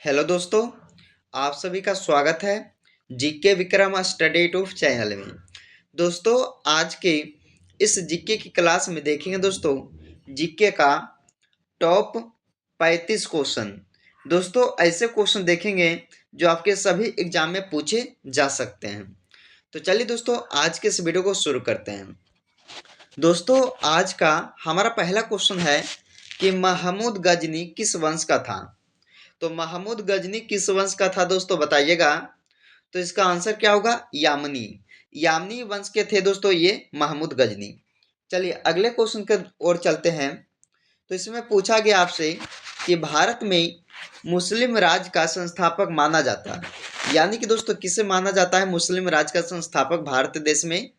Hello दोस्तों, आप सभी का स्वागत है GK Vikram study tube channel में। दोस्तों, आज के इस जीके की क्लास में देखेंगे दोस्तों जीके का टॉप 35 क्वेश्चन। दोस्तों, ऐसे क्वेश्चन देखेंगे जो आपके सभी एग्जाम में पूछे जा सकते हैं। तो चलिए दोस्तों, आज के इस वीडियो को शुरू करते हैं। दोस्तों, आज का हमारा पहला क्वेश्चन है कि महमूद गजनी किस वंश का था। तो महमूद गजनी किस वंश का था दोस्तों, बताइएगा। तो इसका आंसर क्या होगा? यामनी। यामनी वंश के थे दोस्तों ये महमूद गजनी। चलिए अगले क्वेश्चन की ओर चलते हैं। तो इसमें पूछा गया आपसे कि भारत में मुस्लिम राज का संस्थापक माना जाता है, यानी कि दोस्तों किसे माना जाता है मुस्लिम राज का संस्थापक भारत देश में?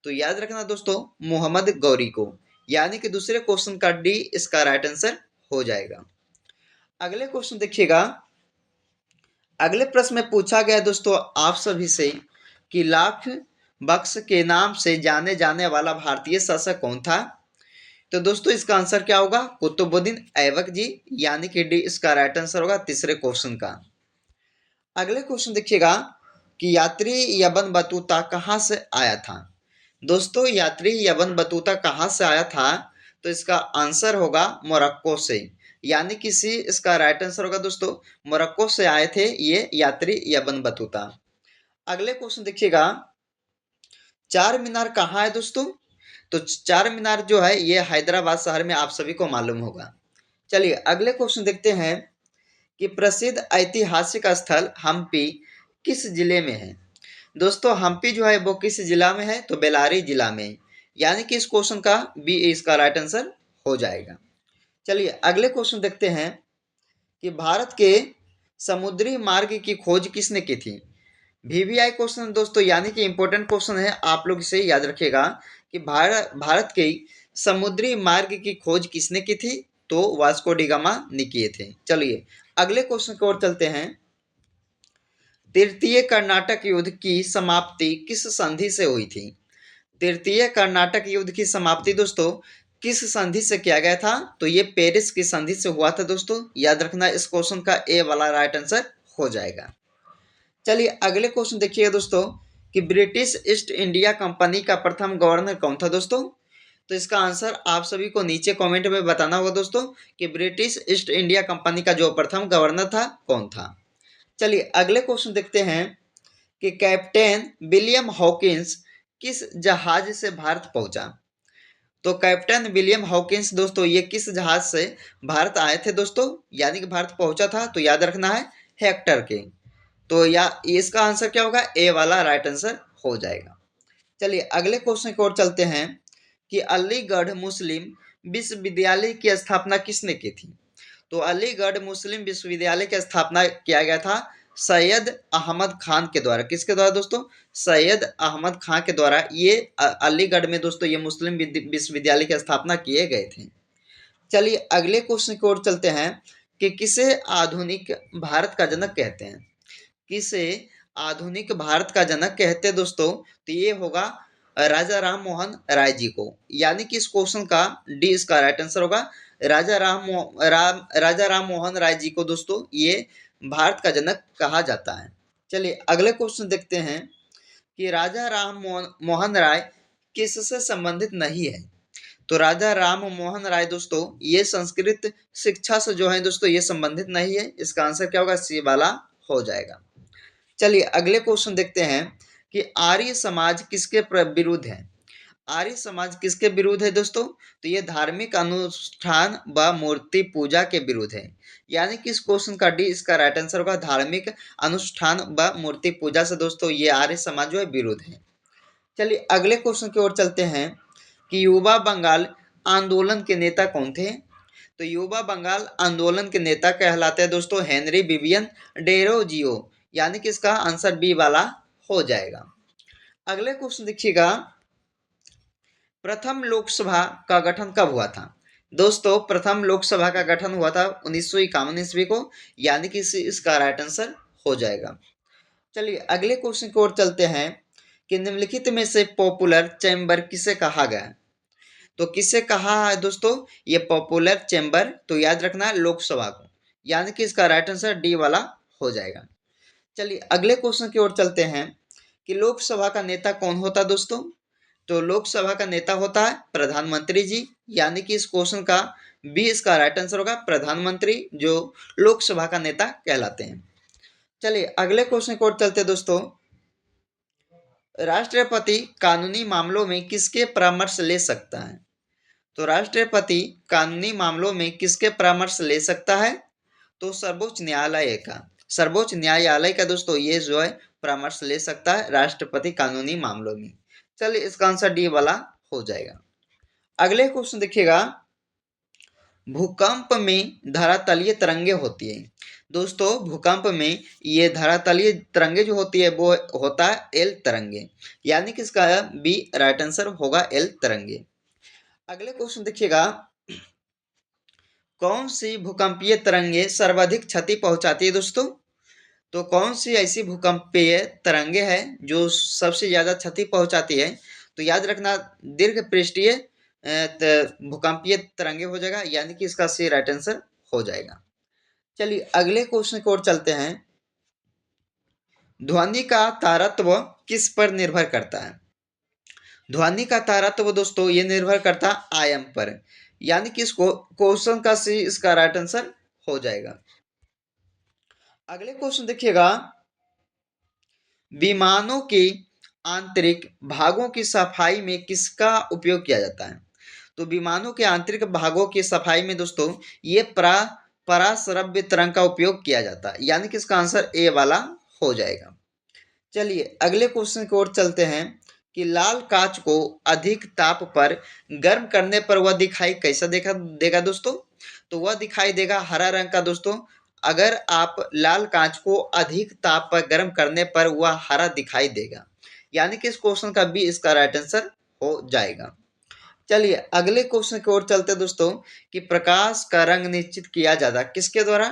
तो याद रखना दोस्तों, मोहम्मद गौरी को। यानी कि दूसरे क्वेश्चन का डी इसका राइट आंसर हो जाएगा। अगले क्वेश्चन देखिएगा। अगले प्रश्न में पूछा गया दोस्तों आप सभी से कि लाख बख्श के नाम से जाने जाने वाला भारतीय शासक कौन था। तो दोस्तों इसका आंसर क्या होगा? कुतुबुद्दीन ऐबक जी। यानी कि डी इसका राइट आंसर होगा तीसरे क्वेश्चन का। अगले क्वेश्चन देखिएगा कि यात्री यबन बतूता कहाँ से आया था। दोस्तों, यात्री यबन बतूता कहाँ से आया था? तो इसका आंसर होगा मोरक्को से। यानी कि सी इसका राइट आंसर होगा दोस्तों, मोरक्को से आए थे ये यात्री यबन बतूता। अगले क्वेश्चन देखिएगा, चार मीनार कहाँ है दोस्तों? तो चार मीनार जो है ये हैदराबाद शहर में आप सभी को मालूम होगा। चलिए अगले क्वेश्चन देखते हैं कि प्रसिद्ध ऐतिहासिक स्थल हम्पी किस जिले में है। दोस्तों, हम्पी जो है वो किस जिला में है? तो बेल्लारी जिला में। यानी कि इस क्वेश्चन का बी इसका राइट आंसर हो जाएगा। चलिए अगले क्वेश्चन देखते हैं कि भारत के समुद्री मार्ग की खोज किसने की थी। वीवीआई क्वेश्चन दोस्तों, यानी कि इंपॉर्टेंट क्वेश्चन है, आप लोग इसे याद रखिएगा कि भारत के समुद्री मार्ग की खोज किसने की थी। तो वास्को डी गामा ने किए थे। चलिए अगले क्वेश्चन की ओर चलते हैं। तृतीय कर्नाटक युद्ध की समाप्ति किस संधि से हुई थी। तृतीय कर्नाटक युद्ध की समाप्ति दोस्तों किस संधि से किया गया था? तो ये पेरिस की संधि से हुआ था दोस्तों। याद रखना, इस क्वेश्चन का ए वाला राइट आंसर हो जाएगा। चलिए अगले क्वेश्चन देखिएगा दोस्तों कि ब्रिटिश ईस्ट इंडिया कंपनी का प्रथम गवर्नर कौन था दोस्तों। तो इसका आंसर आप सभी को नीचे कमेंट में बताना होगा दोस्तों कि ब्रिटिश ईस्ट इंडिया कंपनी का जो प्रथम गवर्नर था कौन था। चलिए अगले क्वेश्चन देखते हैं कि कैप्टन विलियम हॉकिंस किस जहाज से भारत पहुंचा। तो कैप्टन विलियम हॉकिंस दोस्तों ये किस जहाज से भारत आए थे दोस्तों, यानी कि भारत पहुंचा था? तो याद रखना है हेक्टर के। तो या इसका आंसर क्या होगा? ए वाला राइट आंसर हो जाएगा। चलिए अगले क्वेश्चन की ओर चलते हैं कि अलीगढ़ मुस्लिम विश्वविद्यालय की स्थापना किसने की थी। तो अलीगढ़ मुस्लिम विश्वविद्यालय की स्थापना किया गया था सैयद अहमद खान के द्वारा। किसके द्वारा दोस्तों? सैयद अहमद खान के द्वारा ये अलीगढ़ में दोस्तों ये मुस्लिम विश्वविद्यालय की स्थापना किए गए थे। चलिए अगले क्वेश्चन की ओर चलते हैं कि किसे आधुनिक भारत का जनक कहते हैं। किसे आधुनिक भारत का जनक कहते हैं दोस्तों? तो ये होगा राजा राम मोहन राय जी को। यानी कि इस क्वेश्चन का डी इसका राइट आंसर होगा। राजा राम मोहन राय जी को दोस्तों ये भारत का जनक कहा जाता है। चलिए अगले क्वेश्चन देखते हैं कि राजा राम मोहन राय किससे संबंधित नहीं है। तो राजा राम मोहन राय दोस्तों ये संस्कृत शिक्षा से जो है दोस्तों ये संबंधित नहीं है। इसका आंसर क्या होगा? सी वाला हो जाएगा। चलिए अगले क्वेश्चन देखते हैं कि आर्य समाज किसके विरुद्ध है। आर्य समाज किसके विरुद्ध है दोस्तों? तो ये धार्मिक अनुष्ठान व मूर्ति पूजा के विरुद्ध है। यानी कि इस क्वेश्चन का डी इसका राइट आंसर होगा। धार्मिक अनुष्ठान व मूर्ति पूजा से दोस्तों ये आर्य समाज जो है विरुद्ध है। चलिए अगले क्वेश्चन की ओर चलते हैं कि युवा बंगाल आंदोलन के नेता कौन थे। तो युवा बंगाल आंदोलन के नेता कहलाते हैं दोस्तों हेनरी विवियन डेरोजियो। यानी कि इसका आंसर बी वाला हो जाएगा। अगले क्वेश्चन देखिएगा, प्रथम लोकसभा का गठन कब हुआ था। दोस्तों प्रथम लोकसभा का गठन हुआ था 1951 ईस्वी को। यानी कि इसका राइट आंसर हो जाएगा। चलिए अगले क्वेश्चन की ओर चलते हैं कि निम्नलिखित में से पॉपुलर चैम्बर किसे कहा गया। तो किसे कहा है दोस्तों ये पॉपुलर चैम्बर? तो याद रखना लोकसभा को। यानी कि इसका राइट आंसर डी वाला हो जाएगा। चलिए अगले क्वेश्चन की ओर चलते हैं कि लोकसभा का नेता कौन होता है दोस्तों। तो लोकसभा का नेता होता है प्रधानमंत्री जी, यानी कि इस क्वेश्चन का बी इसका राइट आंसर होगा, प्रधानमंत्री जो लोकसभा का नेता कहलाते हैं। चलिए अगले क्वेश्चन की ओर चलते हैं दोस्तों। राष्ट्रपति कानूनी मामलों में किसके परामर्श ले सकता है। तो राष्ट्रपति कानूनी मामलों में किसके परामर्श ले सकता है। तो सर्वोच्च न्यायालय का, सर्वोच्च न्यायालय का दोस्तों ये जो है परामर्श ले सकता है राष्ट्रपति कानूनी मामलों में। चलिए इसका आंसर डी वाला हो जाएगा। अगले क्वेश्चन देखिएगा, भूकंप में धरातलीय तरंगे होती है। दोस्तों भूकंप में ये धरातलीय तरंगे जो होती है वो होता है एल तरंगे, यानी कि इसका बी राइट आंसर होगा एल तरंगे। अगले क्वेश्चन देखिएगा, कौन सी भूकंपीय तरंगे सर्वाधिक क्षति पहुंचाती है दोस्तों। तो कौन सी ऐसी भूकंपीय तरंगे हैं जो सबसे ज्यादा क्षति पहुंचाती है। तो याद रखना दीर्घ पृष्ठीय भूकंपीय तरंगे हो जाएगा, यानी कि इसका सी राइट आंसर हो जाएगा। चलिए अगले क्वेश्चन की ओर चलते हैं, ध्वनि का तारतम्य किस पर निर्भर करता है। ध्वनि का तारतम्य दोस्तों ये निर्भर करता है आयाम पर, यानी कि इसको क्वेश्चन का सी इसका राइट आंसर हो जाएगा। अगले क्वेश्चन देखिएगा, विमानों के आंतरिक भागों की सफाई में किसका उपयोग किया जाता है। तो विमानों के आंतरिक भागों की सफाई में दोस्तों ये पराश्रव्य तरंग का उपयोग किया जाता है, यानी कि इसका आंसर ए वाला हो जाएगा। चलिए अगले क्वेश्चन की ओर चलते हैं कि लाल कांच को अधिक ताप पर गर्म करने पर वह दिखाई कैसा देगा दोस्तों। तो वह दिखाई देगा हरा रंग का दोस्तों। अगर आप लाल कांच को अधिक ताप पर गर्म करने पर वह हरा दिखाई देगा, यानी कि इस क्वेश्चन का बी इसका राइट आंसर हो जाएगा। चलिए अगले क्वेश्चन की ओर चलते हैं दोस्तों कि प्रकाश का रंग निश्चित किया जाता किसके द्वारा।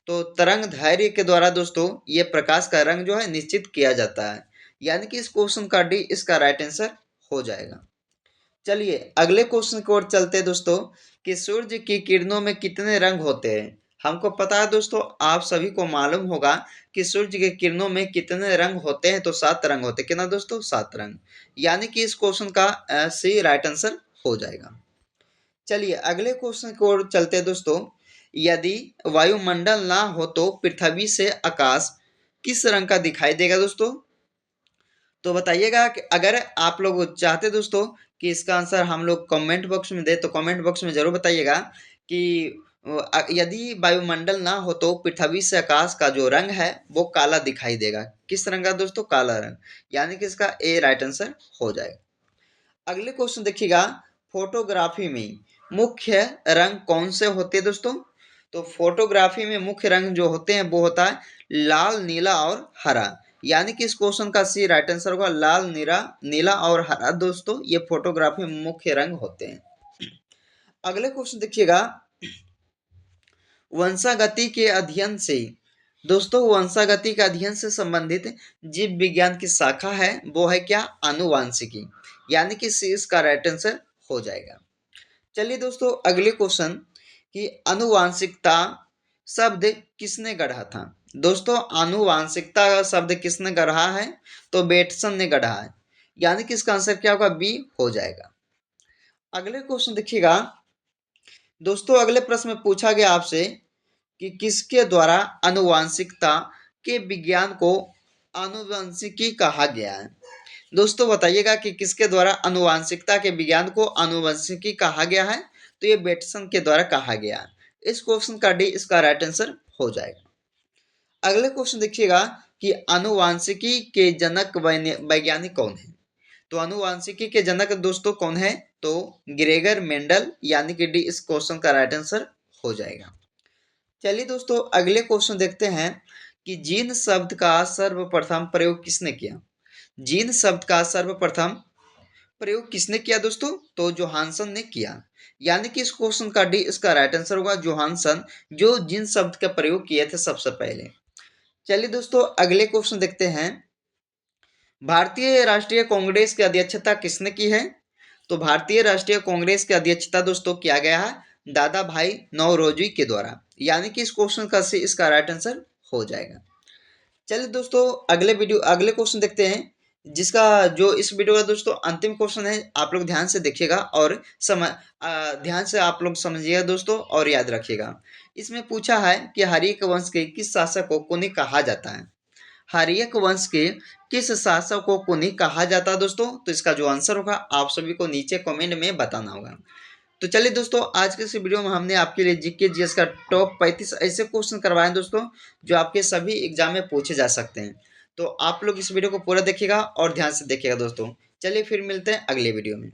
तो तरंग धैर्य के द्वारा दोस्तों ये प्रकाश का रंग जो है निश्चित किया जाता है, यानी कि इस क्वेश्चन का डी इसका राइट आंसर हो जाएगा। चलिए अगले क्वेश्चन की ओर चलते हैं दोस्तों कि सूर्य की किरणों में कितने रंग होते हैं। हमको पता है दोस्तों, आप सभी को मालूम होगा कि सूर्य की किरणों में कितने रंग होते हैं। तो 7 रंग होते हैं, कितना दोस्तों 7 रंग, यानी कि इस क्वेश्चन का सी राइट आंसर हो जाएगा। चलिए अगले क्वेश्चन की ओर चलते हैं दोस्तों, यदि वायुमंडल ना हो तो पृथ्वी से आकाश किस रंग का दिखाई देगा दोस्तों। तो बताइएगा कि अगर आप लोग चाहते दोस्तों कि इसका आंसर हम लोग कमेंट बॉक्स में दे तो कमेंट बॉक्स में जरूर बताइएगा कि यदि वायुमंडल ना हो तो पृथ्वी से आकाश का जो रंग है वो काला दिखाई देगा। किस रंग का दोस्तों, काला रंग, यानी कि इसका ए राइट आंसर हो जाएगा। अगले क्वेश्चन देखिएगा, फोटोग्राफी में मुख्य रंग कौन से होते हैं दोस्तों। तो फोटोग्राफी में मुख्य रंग जो होते हैं वो होता है लाल, नीला और हरा, यानी कि इस क्वेश्चन का सी राइट आंसर होगा लाल, नीला और हरा दोस्तों ये फोटोग्राफी में मुख्य रंग होते हैं। अगले क्वेश्चन देखिएगा, वंशागति के अध्ययन से दोस्तों, वंशागति के अध्ययन से संबंधित जीव विज्ञान की शाखा है वो है क्या, आनुवांशिकी, यानी कि सी इसका राइट आंसर हो जाएगा। चलिए दोस्तों अगले क्वेश्चन कि आनुवांशिकता शब्द किसने गढ़ा था। दोस्तों आनुवांशिकता का शब्द किसने गढ़ा है। तो बेटसन ने गढ़ा है, यानी कि इसका आंसर क्या होगा, बी हो जाएगा। अगले क्वेश्चन देखिएगा दोस्तों, अगले प्रश्न में पूछा गया आपसे कि किसके द्वारा आनुवांशिकता के विज्ञान को आनुवंशिकी कहा गया है। दोस्तों बताइएगा कि किसके द्वारा आनुवंशिकता के विज्ञान को आनुवंशिकी कहा गया है। तो ये बेटसन के द्वारा कहा गया है। इस क्वेश्चन का डी इसका राइट आंसर हो जाएगा। अगले क्वेश्चन देखिएगा कि आनुवंशिकी के जनक वैज्ञानिक कौन है। तो आनुवंशिकी के जनक दोस्तों कौन है, तो ग्रेगर मेंडल, यानी कि डी इस क्वेश्चन का राइट आंसर हो जाएगा। चलिए दोस्तों अगले क्वेश्चन देखते हैं कि जीन शब्द का सर्वप्रथम प्रयोग किसने किया। जीन शब्द का सर्वप्रथम प्रयोग किसने किया दोस्तों, तो जोहानसन ने किया, यानी कि इस क्वेश्चन का डी इसका राइट आंसर होगा जोहानसन, जो जीन शब्द का प्रयोग किए थे सबसे पहले। चलिए दोस्तों अगले क्वेश्चन देखते हैं, भारतीय राष्ट्रीय कांग्रेस की अध्यक्षता किसने की है। तो भारतीय राष्ट्रीय कांग्रेस की अध्यक्षता दोस्तों किया गया है दादा भाई नौरोजी के द्वारा, यानी कि इस क्वेश्चन का से इसका राइट आंसर हो जाएगा। चलिए दोस्तों, अगले क्वेश्चन देखते हैं, जिसका जो इस वीडियो का दोस्तों अंतिम क्वेश्चन है। आप लोग ध्यान से देखिएगा और ध्यान से आप लोग समझिएगा दोस्तों और याद रखिएगा। इसमें पूछा है कि हर्यक वंश के किस शासक को कुनी कहा जाता है। हर्यक वंश के किस शासक को कुनी कहा जाता है दोस्तों? तो इसका जो आंसर होगा आप सभी को नीचे कमेंट में बताना होगा। तो चलिए दोस्तों, आज के इस वीडियो में हमने आपके लिए जीके जीएस का टॉप 35 ऐसे क्वेश्चन करवाए हैं दोस्तों, जो आपके सभी एग्जाम में पूछे जा सकते हैं। तो आप लोग इस वीडियो को पूरा देखिएगा और ध्यान से देखिएगा दोस्तों। चलिए फिर मिलते हैं अगले वीडियो में।